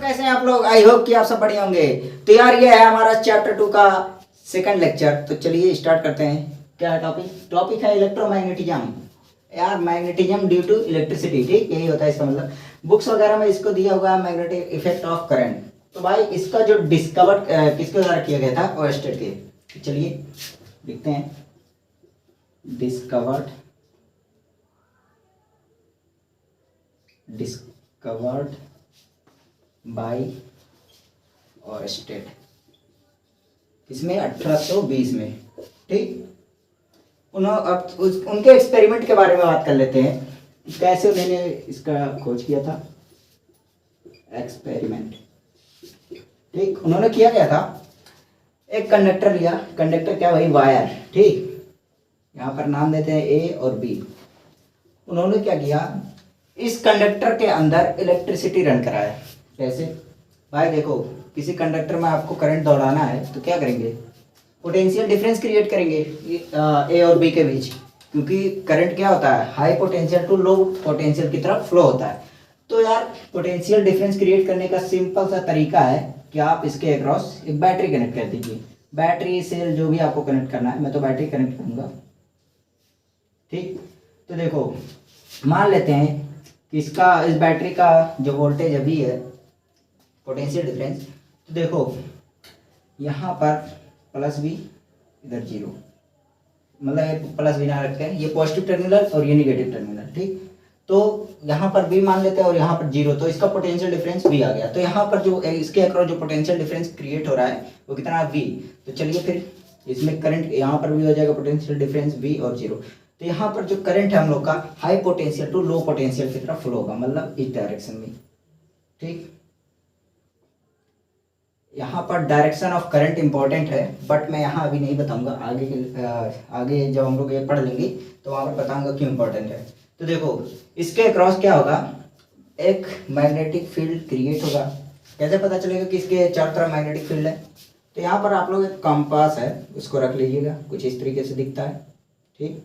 कैसे हैं आप लोग? आई होप कि आप सब बढ़िया होंगे। तो यार ये है हमारा चैप्टर 2 का सेकंड लेक्चर। तो चलिए स्टार्ट करते हैं। क्या है टॉपिक है इलेक्ट्रोमैग्नेटिज्म। यार मैग्नेटिज्म ड्यू टू इलेक्ट्रिसिटी, ठीक यही होता है इसका मतलब। बुक्स वगैरह में इसको दिया हुआ है मैग्नेटिक इफेक्ट ऑफ करंट। तो भाई इसका जो डिस्कवर किसके द्वारा किया गया था? ओरस्टेड के। तो चलिए लिखते हैं डिस्कवर्ड बाय ओरस्टेड। इसमें 1820 में, ठीक। उनके एक्सपेरिमेंट के बारे में बात कर लेते हैं, कैसे उन्होंने इसका खोज किया था। एक्सपेरिमेंट, ठीक। उन्होंने किया क्या था, एक कंडक्टर लिया। कंडक्टर क्या, वही वायर, ठीक। यहाँ पर नाम देते हैं ए और बी। उन्होंने क्या किया, इस कंडक्टर के अंदर इलेक्ट्रिसिटी रन कराया। कैसे भाई? देखो, किसी कंडक्टर में आपको करंट दौड़ाना है तो क्या करेंगे, पोटेंशियल डिफरेंस क्रिएट करेंगे ए और बी के बीच, क्योंकि करंट क्या होता है, high potential to low potential की तरफ फ्लो होता है। तो यार पोटेंशियल डिफरेंस क्रिएट करने का सिंपल सा तरीका है कि आप इसके अक्रॉस एक बैटरी कनेक्ट कर दीजिए। बैटरी सेल जो भी आपको कनेक्ट करना है, मैं तो बैटरी कनेक्ट करूंगा, ठीक। तो देखो, मान लेते हैं कि इसका, इस बैटरी का जो वोल्टेज अभी है, पोटेंशियल डिफरेंस, तो देखो यहाँ पर प्लस बी, इधर जीरो, मतलब ये प्लस बी ना रखते हैं, ये पॉजिटिव टर्मिनल और ये निगेटिव टर्मिनल, ठीक। तो यहाँ पर बी मान लेते हैं और यहाँ पर जीरो, तो इसका पोटेंशियल डिफरेंस बी आ गया। तो यहाँ पर जो इसके अक्रॉस जो पोटेंशियल डिफरेंस क्रिएट हो रहा है वो कितना, वी। तो चलिए फिर इसमें करंट यहाँ पर भी हो जाएगा, पोटेंशियल डिफरेंस वी और जीरो। तो यहाँ पर जो करंट है हम लोग का, high potential to low potential की तरफ फ्लो होगा, मतलब इस डायरेक्शन में, ठीक। यहाँ पर डायरेक्शन ऑफ करंट इंपॉर्टेंट है, बट मैं यहाँ अभी नहीं बताऊंगा, आगे जब हम लोग ये पढ़ लेंगे तो वहाँ पर बताऊंगा क्यों इंपॉर्टेंट है। तो देखो, इसके अक्रॉस क्या होगा, एक मैग्नेटिक फील्ड क्रिएट होगा। कैसे पता चलेगा कि इसके चारों तरफ मैग्नेटिक फील्ड है? तो यहाँ पर आप लोग एक कंपास है, उसको रख लीजिएगा, कुछ इस तरीके से दिखता है, ठीक।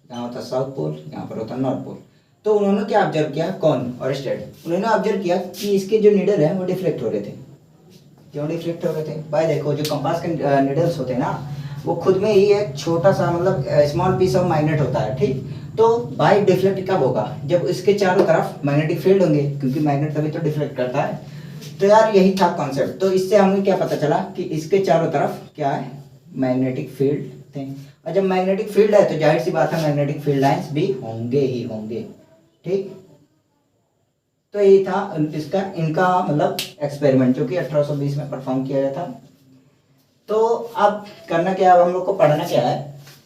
यहाँ होता है साउथ पोल, यहाँ पर होता है नॉर्थ पोल। तो उन्होंने क्या ऑब्जर्व किया, कौन, ओरस्टेड। उन्होंने ऑब्जर्व किया कि इसके जो नीडल है वो डिफ्लेक्ट हो रहे थे। क्यों डिफ्लेक्ट हो रहे थे भाई? देखो, जो कंपास के नीडल्स होते हैं ना, वो खुद में ही एक छोटा सा, मतलब स्मॉल पीस ऑफ मैग्नेट होता है, ठीक। तो भाई डिफ्लेक्ट कब होगा, जब इसके चारों तरफ मैग्नेटिक फील्ड होंगे, क्योंकि मैग्नेट तभी तो डिफ्लेक्ट करता है। तो यार यही था कॉन्सेप्ट। तो इससे हमें क्या पता चला कि इसके चारों तरफ क्या है, मैग्नेटिक फील्ड थे। और जब मैग्नेटिक फील्ड है तो जाहिर सी बात है मैग्नेटिक फील्ड लाइंस भी होंगे ही होंगे, ठीक। तो यही था इसका, इनका मतलब एक्सपेरिमेंट, जो कि 1820 में परफॉर्म किया गया था। तो अब करना क्या है, हम लोग को पढ़ना क्या है,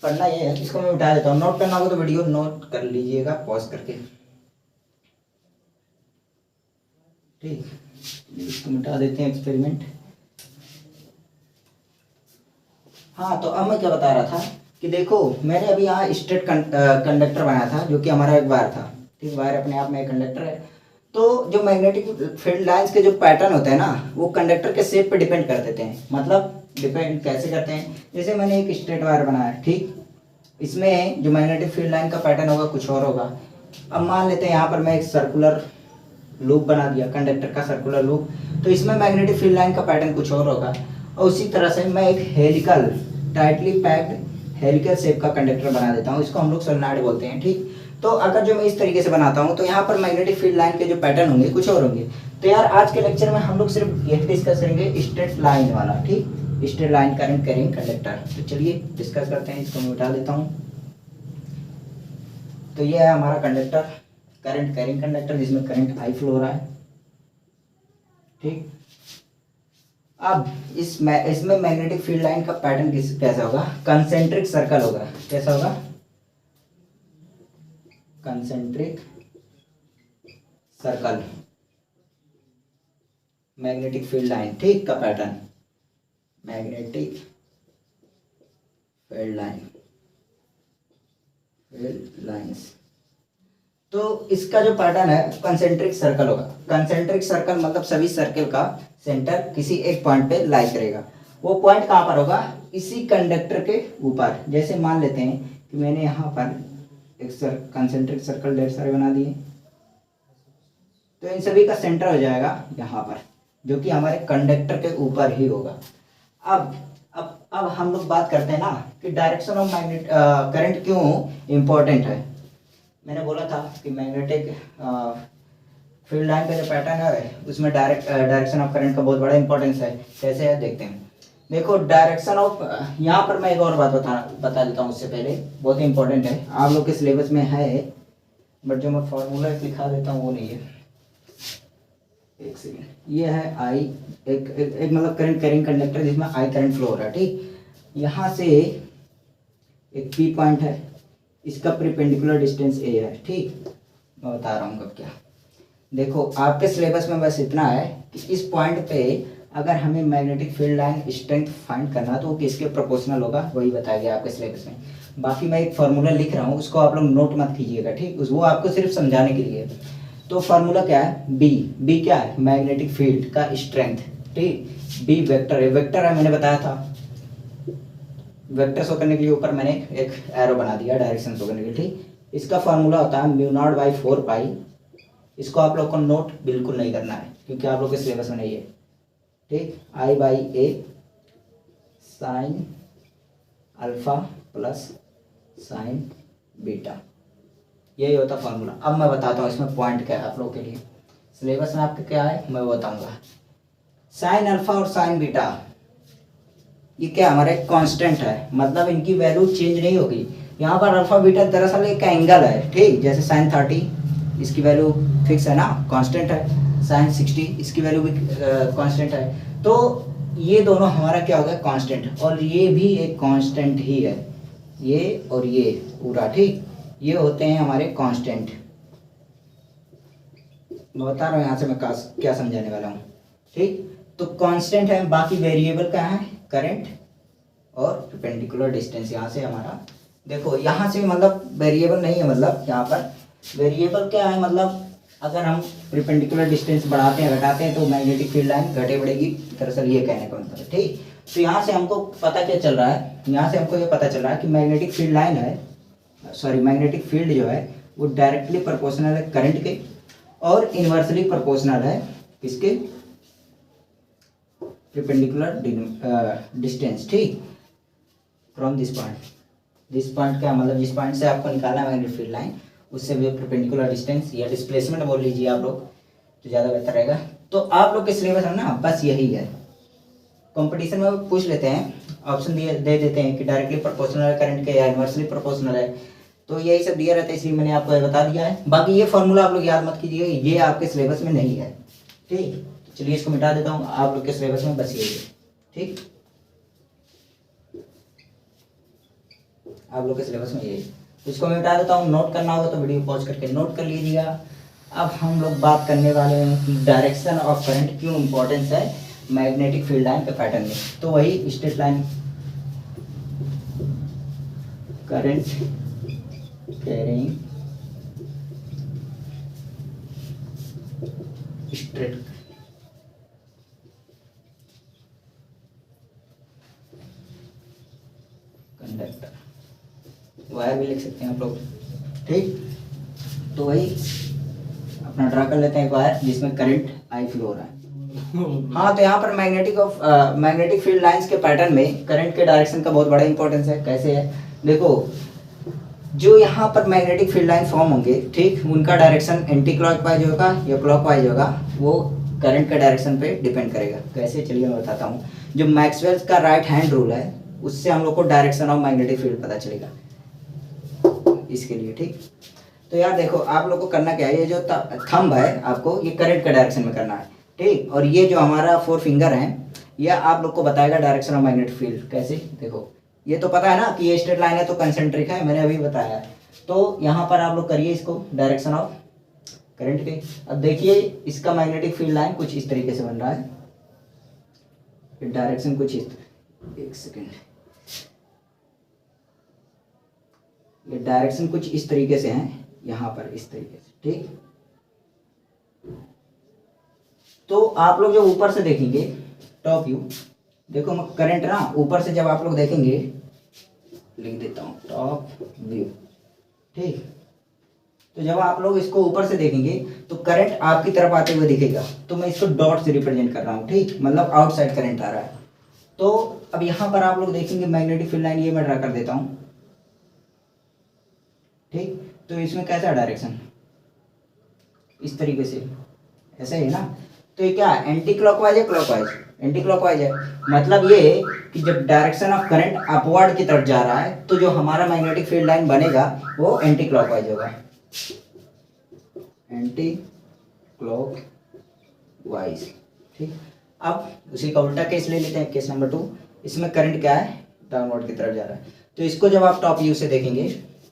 पढ़ना ये है, इसको मैं उठा देता हूँ। नोट करना होगा तो वीडियो नोट कर लीजिएगा पॉज करके, ठीक। इसको मिटा देते हैं, एक्सपेरिमेंट। हाँ, तो अब मैं क्या बता रहा था कि देखो, मैंने अभी यहाँ स्ट्रेट कंडक्टर बनाया था, जो कि हमारा एक वायर था, ठीक। वायर अपने आप में एक कंडक्टर है। तो जो मैग्नेटिक फील्ड लाइंस के जो पैटर्न होते हैं ना, वो कंडक्टर के शेप पे डिपेंड कर देते हैं। मतलब डिपेंड कैसे करते हैं, जैसे मैंने एक स्ट्रेट वायर बनाया, ठीक। इसमें जो मैग्नेटिक फील्ड लाइन का पैटर्न होगा कुछ और होगा। अब मान लेते हैं यहाँ पर मैं एक सर्कुलर लूप बना दिया, कंडक्टर का सर्कुलर लूप, तो इसमें मैग्नेटिक फील्ड लाइन का पैटर्न कुछ और होगा। और उसी तरह से मैं एक helical, tightly packed helical shape का कंडक्टर बना देता हूँ, इसको हम लोग सोलेनॉइड बोलते हैं, ठीक। तो अगर जो मैं इस तरीके से बनाता हूँ तो यहाँ पर मैग्नेटिक फील्ड लाइन के जो पैटर्न होंगे कुछ और होंगे। तो यार आज के लेक्चर में हम लोग सिर्फ यही डिस्कस करेंगे स्ट्रेट लाइन वाला, ठीक। Straight line current carrying conductor. तो चलिए डिस्कस करते हैं, इसको मैं उठा देता हूँ। तो ये है हमारा कंडक्टर, करंट कैरिंग कंडक्टर, जिसमें करंट आई फ्लो हो रहा है, ठीक। अब इसमें मैग्नेटिक फील्ड लाइन का पैटर्न कैसा होगा, कंसेंट्रिक सर्कल होगा। कैसा होगा, concentric circle, magnetic field line, ठीक, का pattern, magnetic field line, field lines. तो इसका जो पैटर्न है कंसेंट्रिक सर्कल होगा। कंसेंट्रिक सर्कल मतलब सभी सर्कल का सेंटर किसी एक पॉइंट पे लाई करेगा। वो पॉइंट कहाँ पर होगा, इसी कंडक्टर के ऊपर। जैसे मान लेते हैं कि मैंने यहाँ पर एक कंसेंट्रिक सर्कल ढेर सारे बना दिए, तो इन सभी का सेंटर हो जाएगा यहाँ पर, जो कि हमारे कंडक्टर के ऊपर ही होगा। अब हम लोग बात करते हैं ना कि डायरेक्शन ऑफ मैग्नेट करंट क्यों इम्पोर्टेंट है। मैंने बोला था कि मैग्नेटिक फील्ड लाइन का जो पैटर्न है उसमें डायरेक्शन ऑफ करंट का बहुत बड़ा इंपॉर्टेंस है। कैसे है देखते हैं। देखो डायरेक्शन ऑफ, यहाँ पर मैं एक और बात बता देता हूँ उससे पहले, बहुत इंपॉर्टेंट है, आप लोग के सिलेबस में है बट जो मैं फॉर्मूला लिखा देता हूँ वो नहीं है। एक सेकेंड, ये है आई, एक मतलब करंट कैरिंग कंडक्टर जिसमें आई करंट फ्लो हो रहा है, ठीक। यहाँ से एक पी पॉइंट है, इसका परपेंडिकुलर डिस्टेंस ए है, ठीक। मैं बता रहा हूँ कब क्या। देखो आपके सिलेबस में बस इतना है कि इस पॉइंट पे अगर हमें magnetic field line strength find करना तो वो किसके प्रोपोर्शनल होगा, वही बताया गया आपके सिलेबस में। बाकी मैं एक फार्मूला लिख रहा हूँ, उसको आप लोग नोट मत कीजिएगा, ठीक। वो आपको सिर्फ समझाने के लिए। तो फार्मूला क्या है, बी क्या है, मैग्नेटिक फील्ड का स्ट्रेंथ, ठीक। बी वेक्टर है, मैंने बताया था। वेक्टर शो करने के लिए ऊपर मैंने एक एरो बना दिया डायरेक्शन शो करने के लिए, ठीक। इसका फार्मूला होता है म्यू नॉट बाई 4 पाई। इसको आप लोग को नोट बिल्कुल नहीं करना है क्योंकि आप लोग के सिलेबस में नहीं है, ठीक। I by A sine alpha plus sine beta, यही होता फार्मूला। अब मैं बताता हूँ इसमें पॉइंट क्या है आप लोगों के लिए। सिलेबस में आपके क्या है मैं बताऊंगा। साइन अल्फा और साइन बीटा ये क्या हमारा एक कांस्टेंट है, मतलब इनकी वैल्यू चेंज नहीं होगी। यहाँ पर अल्फा बीटा दरअसल एक एंगल है, ठीक। जैसे साइन 30 इसकी वैल्यू फिक्स है ना, कांस्टेंट है। साइन 60 इसकी वैल्यू भी कांस्टेंट है। तो ये दोनों हमारा क्या होगा, कांस्टेंट, और ये भी एक कांस्टेंट ही है, ये और ये पूरा, ठीक। ये होते हैं हमारे कांस्टेंट। मैं बता रहा हूँ यहाँ से मैं क्या समझाने वाला हूँ, ठीक। तो कांस्टेंट है, बाकी वेरिएबल क्या है, करंट और परपेंडिकुलर डिस्टेंस। यहाँ से हमारा देखो, यहाँ से मतलब वेरिएबल नहीं है, मतलब यहाँ पर वेरिएबल क्या है, मतलब अगर हम परपेंडिकुलर डिस्टेंस बढ़ाते हैं घटाते हैं तो मैग्नेटिक फील्ड लाइन घटे बढ़ेगी, दरअसल ये कहने का मतलब है, ठीक। तो यहाँ से हमको पता क्या चल रहा है, यहाँ से हमको ये पता चल रहा है कि मैग्नेटिक फील्ड लाइन है, सॉरी मैग्नेटिक फील्ड जो है वो डायरेक्टली प्रोपोर्शनल है करंट के और इन्वर्सली प्रोपोर्शनल है किसके, परपेंडिकुलर डिस्टेंस, ठीक, फ्रॉम दिस पॉइंट क्या मतलब जिस पॉइंट से आपको निकालना है मैग्नेटिक फील्ड लाइन उससे भी परपेंडिकुलर डिस्टेंस या डिस्प्लेसमेंट बोल लीजिए आप लोग तो ज़्यादा बेहतर रहेगा। तो आप लोग के सिलेबस में ना बस यही है। कंपटीशन में पूछ लेते हैं, ऑप्शन दे देते हैं कि डायरेक्टली प्रोपोर्शनल है करंट के या इन्वर्सली प्रोपोर्शनल है, तो यही सब दिया रहता है, इसलिए मैंने आपको बता दिया है। बाकी ये फॉर्मूला आप लोग याद मत कीजिए, ये आपके सिलेबस में नहीं है, ठीक। तो चलिए इसको मिटा देता हूँ, आप लोग के सिलेबस में बस यही है, ठीक। आप लोग के सिलेबस में यही, इसको मैं मिटा देता हूँ। नोट करना होगा तो वीडियो पॉज करके नोट कर लीजिएगा। अब हम लोग बात करने वाले हैं कि डायरेक्शन ऑफ करंट क्यों इम्पोर्टेंस है मैग्नेटिक फील्ड लाइन के पैटर्न में। तो वही straight line current carrying straight conductor, wire भी लिख सकते हैं आप लोग, ठीक। तो वही अपना ड्रा कर लेते हैं वायर जिसमें करंट आई फ्लो हो रहा है। हाँ, तो यहाँ पर मैग्नेटिक फील्ड लाइंस के पैटर्न में करंट के डायरेक्शन का बहुत बड़ा इंपॉर्टेंस है। कैसे है देखो, जो यहाँ पर मैग्नेटिक फील्ड लाइन फॉर्म होंगे, ठीक, उनका डायरेक्शन एंटी क्लॉकवाइज होगा या क्लॉकवाइज होगा, वो करंट के डायरेक्शन पे डिपेंड करेगा। कैसे, चलिए मैं बताता हूँ। जो मैक्सवेल का राइट हैंड रूल है उससे हम लोग को डायरेक्शन ऑफ मैग्नेटिक फील्ड पता चलेगा इसके लिए, ठीक। तो यार देखो, आप लोग को करना क्या है, ये जो थंब है आपको ये करंट के डायरेक्शन में करना है, ठीक। और ये जो हमारा 4 फिंगर है यह आप लोग को बताएगा डायरेक्शन ऑफ मैग्नेटिक फील्ड। कैसे, देखो ये तो पता है ना कि ये स्ट्रेट लाइन है तो कंसेंट्रिक है, मैंने अभी बताया है। तो यहाँ पर आप लोग करिए इसको डायरेक्शन ऑफ करंट के। अब देखिए इसका मैग्नेटिक फील्ड लाइन कुछ इस तरीके से बन रहा है, डायरेक्शन कुछ इस, एक सेकेंड, ये डायरेक्शन कुछ इस तरीके से है, यहाँ पर इस तरीके से, ठीक। तो आप लोग जो ऊपर से देखेंगे टॉप व्यू, देखो मैं करंट ना ऊपर से जब आप लोग देखेंगे, लिख देता हूँ टॉप व्यू, ठीक। तो जब आप लोग इसको ऊपर से देखेंगे तो करंट आपकी तरफ आते हुए दिखेगा, तो मैं इसको डॉट से रिप्रेजेंट कर रहा हूँ, ठीक, मतलब आउटसाइड करंट आ रहा है। तो अब यहाँ पर आप लोग देखेंगे मैग्नेटिक फील्ड लाइन, ये मैं ड्रा कर देता हूँ, ठीक। तो इसमें कैसा डायरेक्शन, इस तरीके से, ऐसा ही है ना। तो ये क्या है, एंटी क्लॉकवाइज है क्लॉकवाइज, एंटी क्लॉकवाइज है, मतलब ये कि जब डायरेक्शन ऑफ करंट अपवर्ड की तरफ जा रहा है तो जो हमारा मैग्नेटिक फील्ड लाइन बनेगा वो एंटी क्लॉकवाइज होगा, एंटी क्लॉकवाइज, ठीक। अब उसी का उल्टा केस ले लेते हैं, केस नंबर 2। इसमें करंट क्या है, डाउनवर्ड की तरफ जा रहा है। तो इसको जब आप टॉप व्यू से देखेंगे,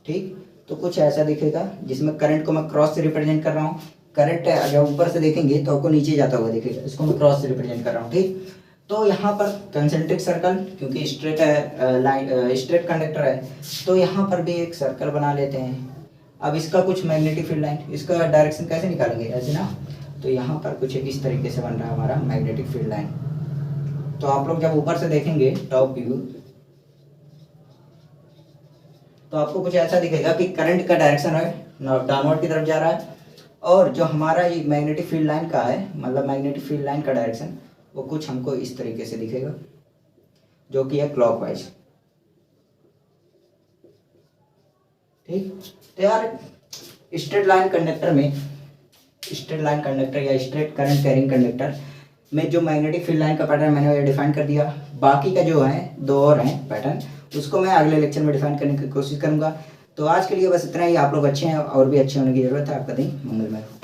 ठीक, तो कुछ ऐसा दिखेगा, जिसमें करंट को मैं क्रॉस से रिप्रेजेंट कर रहा हूँ। करंट अगर ऊपर से देखेंगे तो आपको नीचे जाता हुआ दिखेगा, इसको मैं क्रॉस से रिप्रेजेंट कर रहा हूँ, ठीक। तो यहाँ पर कंसेंट्रिक सर्कल, क्योंकि स्ट्रेट है, लाइन स्ट्रेट कंडक्टर है, तो यहाँ पर भी एक सर्कल बना लेते हैं। अब इसका कुछ मैग्नेटिक फील्ड लाइन, इसका डायरेक्शन कैसे निकालेंगे, ऐसे ना। तो यहाँ पर कुछ इस तरीके से बन रहा है हमारा मैग्नेटिक फील्ड लाइन। तो आप लोग जब ऊपर से देखेंगे टॉप व्यू, तो आपको कुछ ऐसा दिखेगा कि करंट का डायरेक्शन है डाउनवर्ड की तरफ जा रहा है, और जो हमारा ये मैग्नेटिक फील्ड लाइन का है, मतलब मैग्नेटिक फील्ड लाइन का डायरेक्शन वो कुछ हमको इस तरीके से दिखेगा, जो कि है क्लॉकवाइज, ठीक। तो यार स्ट्रेट लाइन कंडक्टर में, स्ट्रेट लाइन कंडक्टर या स्ट्रेट करंट कैरिंग कंडक्टर में जो मैग्नेटिक फील्ड लाइन का पैटर्न मैंने डिफाइन कर दिया। बाकी का जो है 2 और हैं पैटर्न, उसको मैं अगले लेक्चर में डिफाइन करने की कोशिश करूंगा। तो आज के लिए बस इतना ही। आप लोग अच्छे हैं और भी अच्छे होने की जरूरत है। आपका दिन मंगलमय हो।